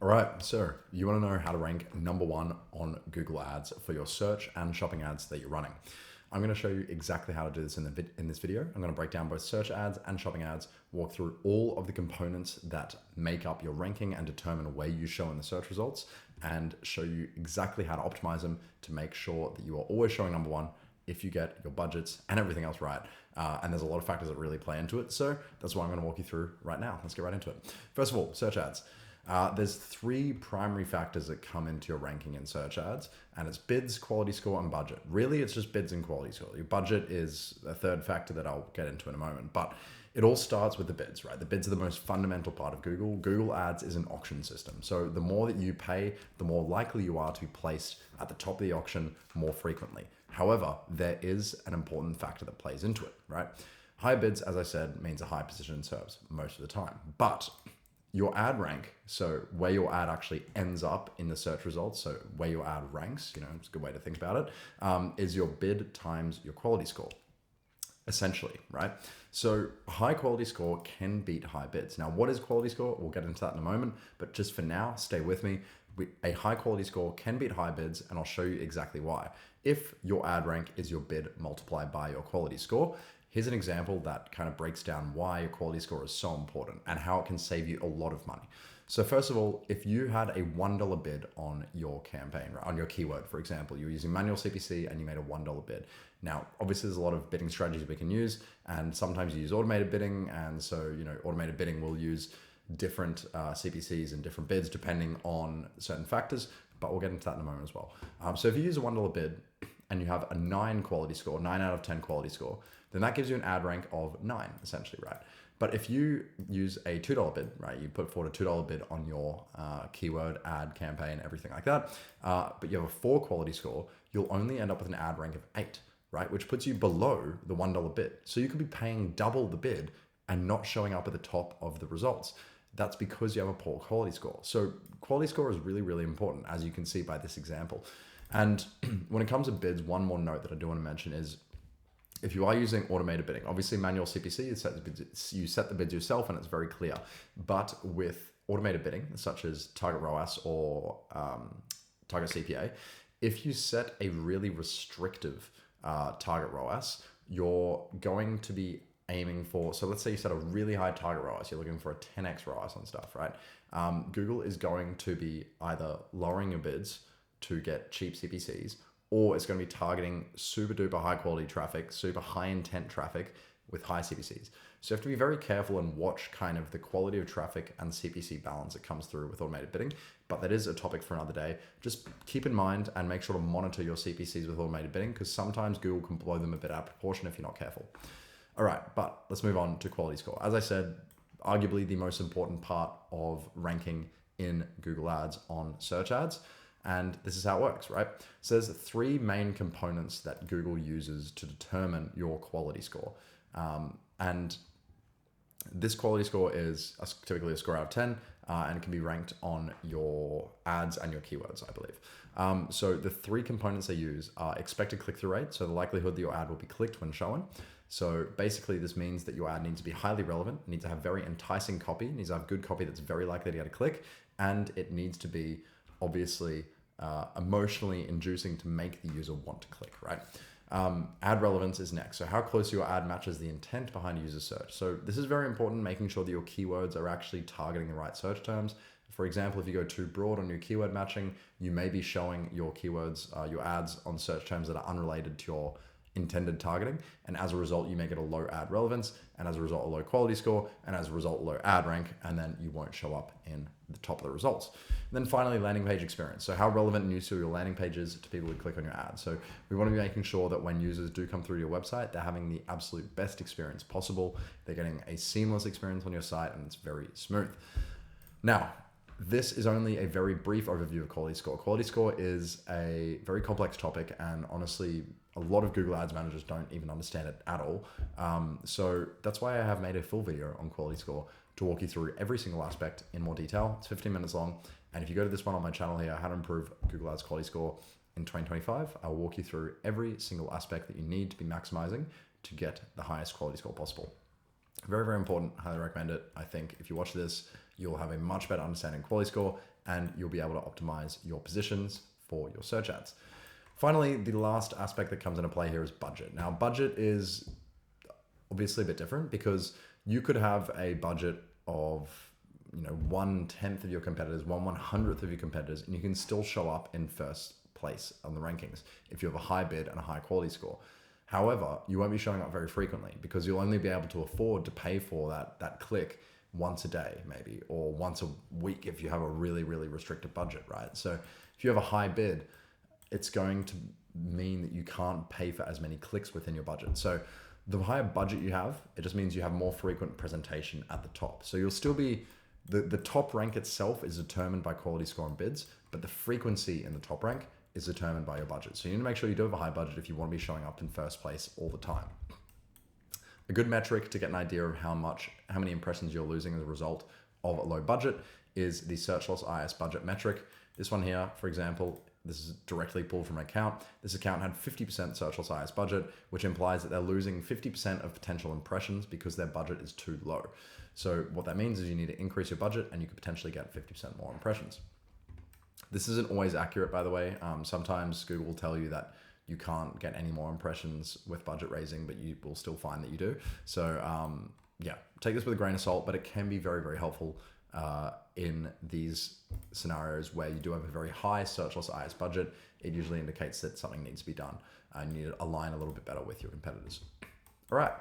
All right, so you want to know how to rank number one on Google Ads for your search and shopping ads that you're running. I'm going to show you exactly how to do this in this video. I'm going to break down both search ads and shopping ads, walk through all of the components that make up your ranking and determine where you show in the search results, and show you exactly how to optimize them to make sure that you are always showing number one if you get your budgets and everything else right. And there's a lot of factors that really play into it. So that's what I'm going to walk you through right now. Let's get right into it. First of all, search ads. There's three primary factors that come into your ranking in search ads, and it's bids, quality score, and budget. Really, it's just bids and quality score. Your budget is a third factor that I'll get into in a moment, but it all starts with the bids, right? The bids are the most fundamental part of Google. Google Ads is an auction system. So the more that you pay, the more likely you are to be placed at the top of the auction more frequently. However, there is an important factor that plays into it, right? High bids, as I said, means a high position in SERPs most of the time, but your ad rank, so where your ad actually ends up in the search results, so where your ad ranks, it's a good way to think about it, is your bid times your quality score, essentially, right? So high quality score can beat high bids. Now, what is quality score? We'll get into that in a moment, but just for now, stay with me. A high quality score can beat high bids, and I'll show you exactly why. If your ad rank is your bid multiplied by your quality score, here's an example that kind of breaks down why your quality score is so important and how it can save you a lot of money. So first of all, if you had a $1 bid on your campaign, right, on your keyword, for example, you were using manual CPC and you made a $1 bid. Now, obviously there's a lot of bidding strategies we can use, and sometimes you use automated bidding. And so, automated bidding will use different CPCs and different bids depending on certain factors, but we'll get into that in a moment as well. So if you use a $1 bid and you have a 9 quality score, 9 out of 10 quality score, then that gives you an ad rank of 9, essentially, right? But if you use a $2 bid, right, you put forward a $2 bid on your keyword, ad, campaign, everything like that, but you have a 4 quality score, you'll only end up with an ad rank of 8, right? Which puts you below the $1 bid. So you could be paying double the bid and not showing up at the top of the results. That's because you have a poor quality score. So quality score is really, really important, as you can see by this example. And when it comes to bids, one more note that I do want to mention is, if you are using automated bidding, obviously manual CPC, you set the bids yourself and it's very clear. But with automated bidding, such as Target ROAS or Target CPA, if you set a really restrictive Target ROAS, you're going to be aiming for, so let's say you set a really high Target ROAS, you're looking for a 10x ROAS on stuff, right? Google is going to be either lowering your bids to get cheap CPCs, or it's going to be targeting super duper high quality traffic, super high intent traffic with high CPCs. So you have to be very careful and watch kind of the quality of traffic and CPC balance that comes through with automated bidding. But that is a topic for another day. Just keep in mind and make sure to monitor your CPCs with automated bidding, because sometimes Google can blow them a bit out of proportion if you're not careful. All right, but let's move on to quality score. As I said, arguably the most important part of ranking in Google Ads on search ads. And this is how it works, right? So there's 3 main components that Google uses to determine your quality score. And this quality score is typically a score out of 10, and it can be ranked on your ads and your keywords, I believe. So the 3 components they use are expected click-through rate, so the likelihood that your ad will be clicked when shown. So basically this means that your ad needs to be highly relevant, needs to have very enticing copy, needs to have good copy that's very likely to get a click, and it needs to be obviously emotionally inducing to make the user want to click, right? Ad relevance is next. So how close your ad matches the intent behind a user search. So this is very important, making sure that your keywords are actually targeting the right search terms. For example, if you go too broad on your keyword matching, you may be showing your keywords, your ads on search terms that are unrelated to your intended targeting, and as a result you may get a low ad relevance, and as a result a low quality score, and as a result a low ad rank, and then you won't show up in the top of the results. And then finally, landing page experience. So how relevant and useful your landing page is to people who click on your ad. So we want to be making sure that when users do come through your website, they're having the absolute best experience possible. They're getting a seamless experience on your site, and it's very smooth. Now, this is only a very brief overview of quality score. Quality score is a very complex topic, and honestly, a lot of Google Ads managers don't even understand it at all. So that's why I have made a full video on quality score to walk you through every single aspect in more detail. It's 15 minutes long. And if you go to this one on my channel here, how to improve Google Ads quality score in 2025, I'll walk you through every single aspect that you need to be maximizing to get the highest quality score possible. Very, very important. Highly recommend it. I think if you watch this, You'll have a much better understanding of quality score, and you'll be able to optimize your positions for your search ads. Finally, the last aspect that comes into play here is budget. Now, budget is obviously a bit different because you could have a budget of 1/10 of your competitors, 1/100th of your competitors, and you can still show up in first place on the rankings if you have a high bid and a high quality score. However, you won't be showing up very frequently because you'll only be able to afford to pay for that click once a day maybe, or once a week if you have a really, really restricted budget, right? So if you have a high bid, it's going to mean that you can't pay for as many clicks within your budget. So the higher budget you have, it just means you have more frequent presentation at the top. So you'll still be, the top rank itself is determined by quality score and bids, but the frequency in the top rank is determined by your budget. So you need to make sure you do have a high budget if you want to be showing up in first place all the time. A good metric to get an idea of how many impressions you're losing as a result of a low budget is the search loss IS budget metric. This one here, for example, this is directly pulled from an account. This account had 50% search loss IS budget, which implies that they're losing 50% of potential impressions because their budget is too low. So what that means is you need to increase your budget and you could potentially get 50% more impressions. This isn't always accurate, by the way. Sometimes Google will tell you that you can't get any more impressions with budget raising, but you will still find that you do. So yeah, take this with a grain of salt, but it can be very, very helpful in these scenarios where you do have a very high search loss IS budget. It usually indicates that something needs to be done and you need to align a little bit better with your competitors. All right,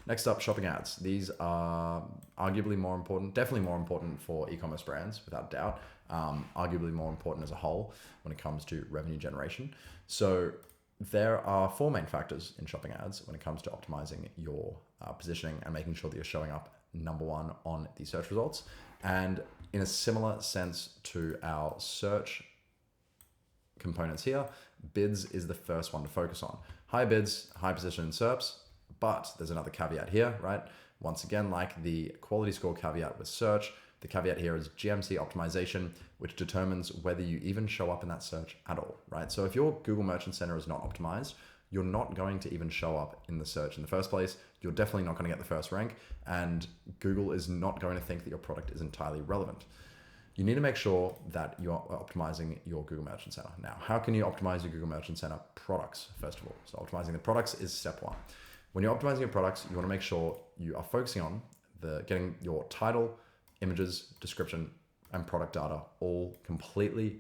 next up, shopping ads. These are arguably more important, definitely more important for e-commerce brands, without doubt. Arguably more important as a whole when it comes to revenue generation. So there are 4 main factors in shopping ads when it comes to optimizing your positioning and making sure that you're showing up number 1 on the search results. And in a similar sense to our search components here, bids is the first one to focus on. High bids, high position in SERPs, but there's another caveat here, right? Once again, like the quality score caveat with search, the caveat here is GMC optimization, which determines whether you even show up in that search at all, right? So if your Google Merchant Center is not optimized, you're not going to even show up in the search in the first place. You're definitely not going to get the first rank, and Google is not going to think that your product is entirely relevant. You need to make sure that you're optimizing your Google Merchant Center. Now, how can you optimize your Google Merchant Center products, first of all? So optimizing the products is step 1. When you're optimizing your products, you want to make sure you are focusing on getting your title, images, description, and product data all completely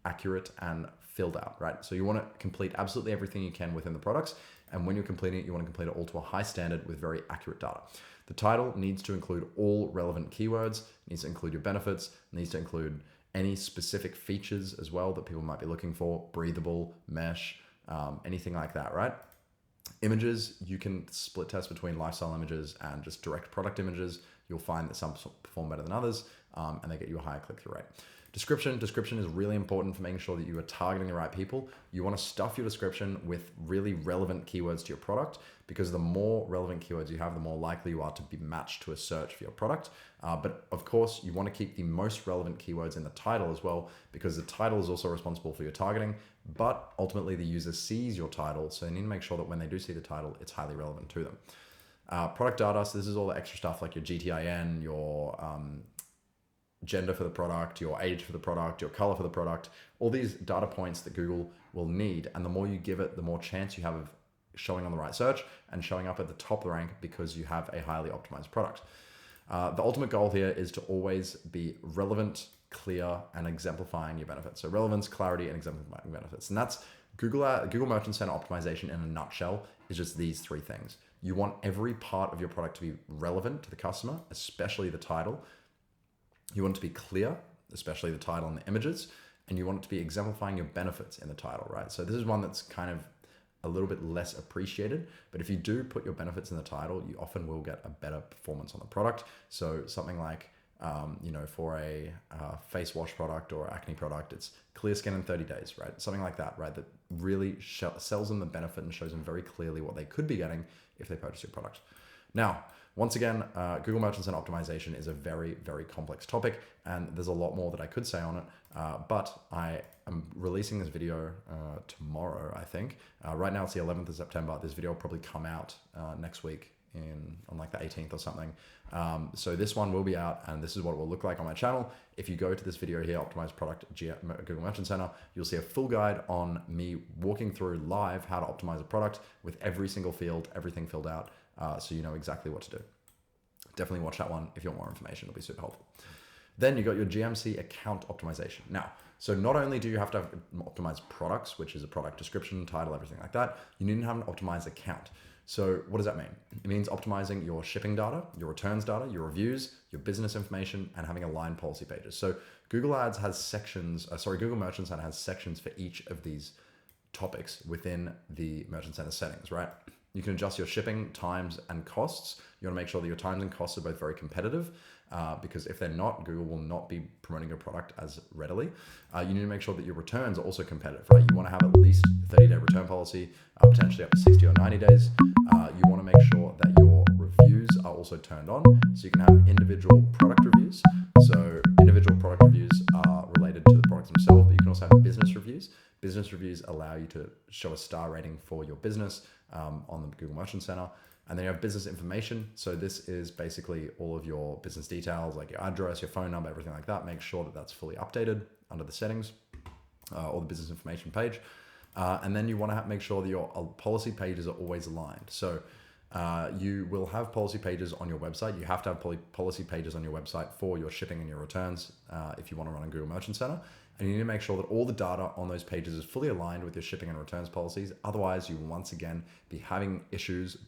accurate and filled out, right? So you want to complete absolutely everything you can within the products. And when you're completing it, you want to complete it all to a high standard with very accurate data. The title needs to include all relevant keywords, needs to include your benefits, needs to include any specific features as well that people might be looking for, breathable, mesh, anything like that, right? Images, you can split test between lifestyle images and just direct product images. You'll find that some perform better than others, and they get you a higher click-through rate. Description is really important for making sure that you are targeting the right people. You want to stuff your description with really relevant keywords to your product, because the more relevant keywords you have, the more likely you are to be matched to a search for your product. But of course, you want to keep the most relevant keywords in the title as well, because the title is also responsible for your targeting, but ultimately the user sees your title. So you need to make sure that when they do see the title, it's highly relevant to them. Product data, so this is all the extra stuff like your GTIN, your gender for the product, your age for the product, your color for the product, all these data points that Google will need. And the more you give it, the more chance you have of showing on the right search and showing up at the top of the rank because you have a highly optimized product. The ultimate goal here is to always be relevant, clear, and exemplifying your benefits. So relevance, clarity, and exemplifying benefits. And that's Google Merchant Center optimization in a nutshell is just these 3 things. You want every part of your product to be relevant to the customer, especially the title. You want it to be clear, especially the title and the images, and you want it to be exemplifying your benefits in the title, right? So this is one that's kind of a little bit less appreciated, but if you do put your benefits in the title, you often will get a better performance on the product. So something like, for a face wash product or acne product, it's clear skin in 30 days, right? Something like that, right? That really sells them the benefit and shows them very clearly what they could be getting if they purchase your product. Now, once again, Google Merchant Center optimization is a very, very complex topic, and there's a lot more that I could say on it, but I am releasing this video tomorrow, I think. Right now it's the 11th of September. This video will probably come out next week, on like the 18th or something. So this one will be out, and this is what it will look like on my channel. If you go to this video here, Optimize Product Google Merchant Center, you'll see a full guide on me walking through live how to optimize a product with every single field, everything filled out, so you know exactly what to do. Definitely watch that one if you want more information. It'll be super helpful. Then you got your GMC account optimization. Now, so not only do you have to have optimized products, which is a product description, title, everything like that, you need to have an optimized account. So what does that mean? It means optimizing your shipping data, your returns data, your reviews, your business information, and having aligned policy pages. So Google Ads has sections, Google Merchant Center has sections for each of these topics within the Merchant Center settings, right? You can adjust your shipping times and costs. You want to make sure that your times and costs are both very competitive, because if they're not, Google will not be promoting your product as readily. You need to make sure that your returns are also competitive, right? You want to have at least 30-day return policy, potentially up to 60 or 90 days. You want to make sure that your reviews are also turned on, so you can have individual product reviews. So individual product reviews are related to the products themselves, but you can also have business reviews. Business reviews allow you to show a star rating for your business on the Google Merchant Center. And then you have business information. So this is basically all of your business details, like your address, your phone number, everything like that. Make sure that that's fully updated under the settings or the business information page. And then you want to make sure that your policy pages are always aligned. So you will have policy pages on your website. You have to have policy pages on your website for your shipping and your returns if you want to run on Google Merchant Center. And you need to make sure that all the data on those pages is fully aligned with your shipping and returns policies. Otherwise, you will once again be having issues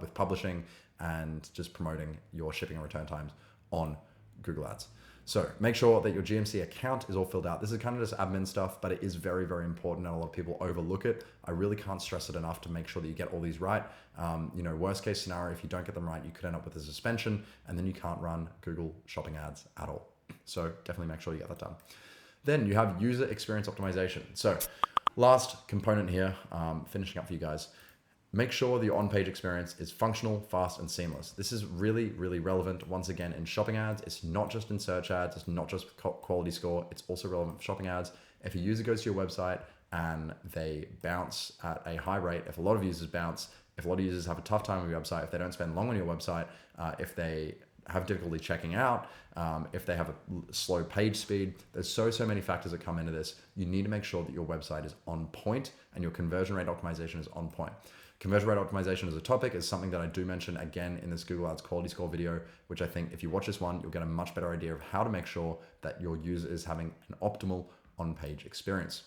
with publishing and just promoting your shipping and return times on Google Ads. So make sure that your GMC account is all filled out. This is kind of just admin stuff, but it is very, very important, and a lot of people overlook it. I really can't stress it enough to make sure that you get all these right. Worst case scenario, if you don't get them right, you could end up with a suspension, and then you can't run Google shopping ads at all. So definitely make sure you get that done. Then you have user experience optimization. So last component here, finishing up for you guys. Make sure that your on-page experience is functional, fast, and seamless. This is really, really relevant. Once again, in shopping ads, it's not just in search ads, it's not just quality score, it's also relevant for shopping ads. If a user goes to your website and they bounce at a high rate, if a lot of users bounce, if a lot of users have a tough time on your website, if they don't spend long on your website, if they have difficulty checking out, if they have a slow page speed, there's so many factors that come into this. You need to make sure that your website is on point and your conversion rate optimization is on point. Conversion rate optimization as a topic is something that I do mention again in this Google Ads quality score video, which I think if you watch this one, you'll get a much better idea of how to make sure that your user is having an optimal on-page experience.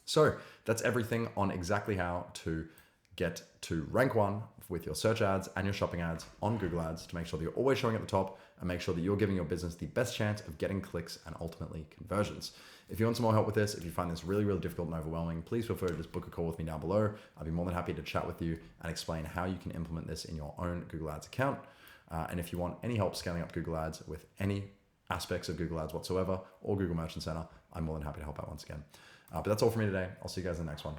So that's everything on exactly how to get to rank 1 with your search ads and your shopping ads on Google Ads to make sure that you're always showing at the top and make sure that you're giving your business the best chance of getting clicks and ultimately conversions. If you want some more help with this, if you find this really, really difficult and overwhelming, please feel free to just book a call with me down below. I'd be more than happy to chat with you and explain how you can implement this in your own Google Ads account. And if you want any help scaling up Google Ads with any aspects of Google Ads whatsoever or Google Merchant Center, I'm more than happy to help out once again. But that's all for me today. I'll see you guys in the next one.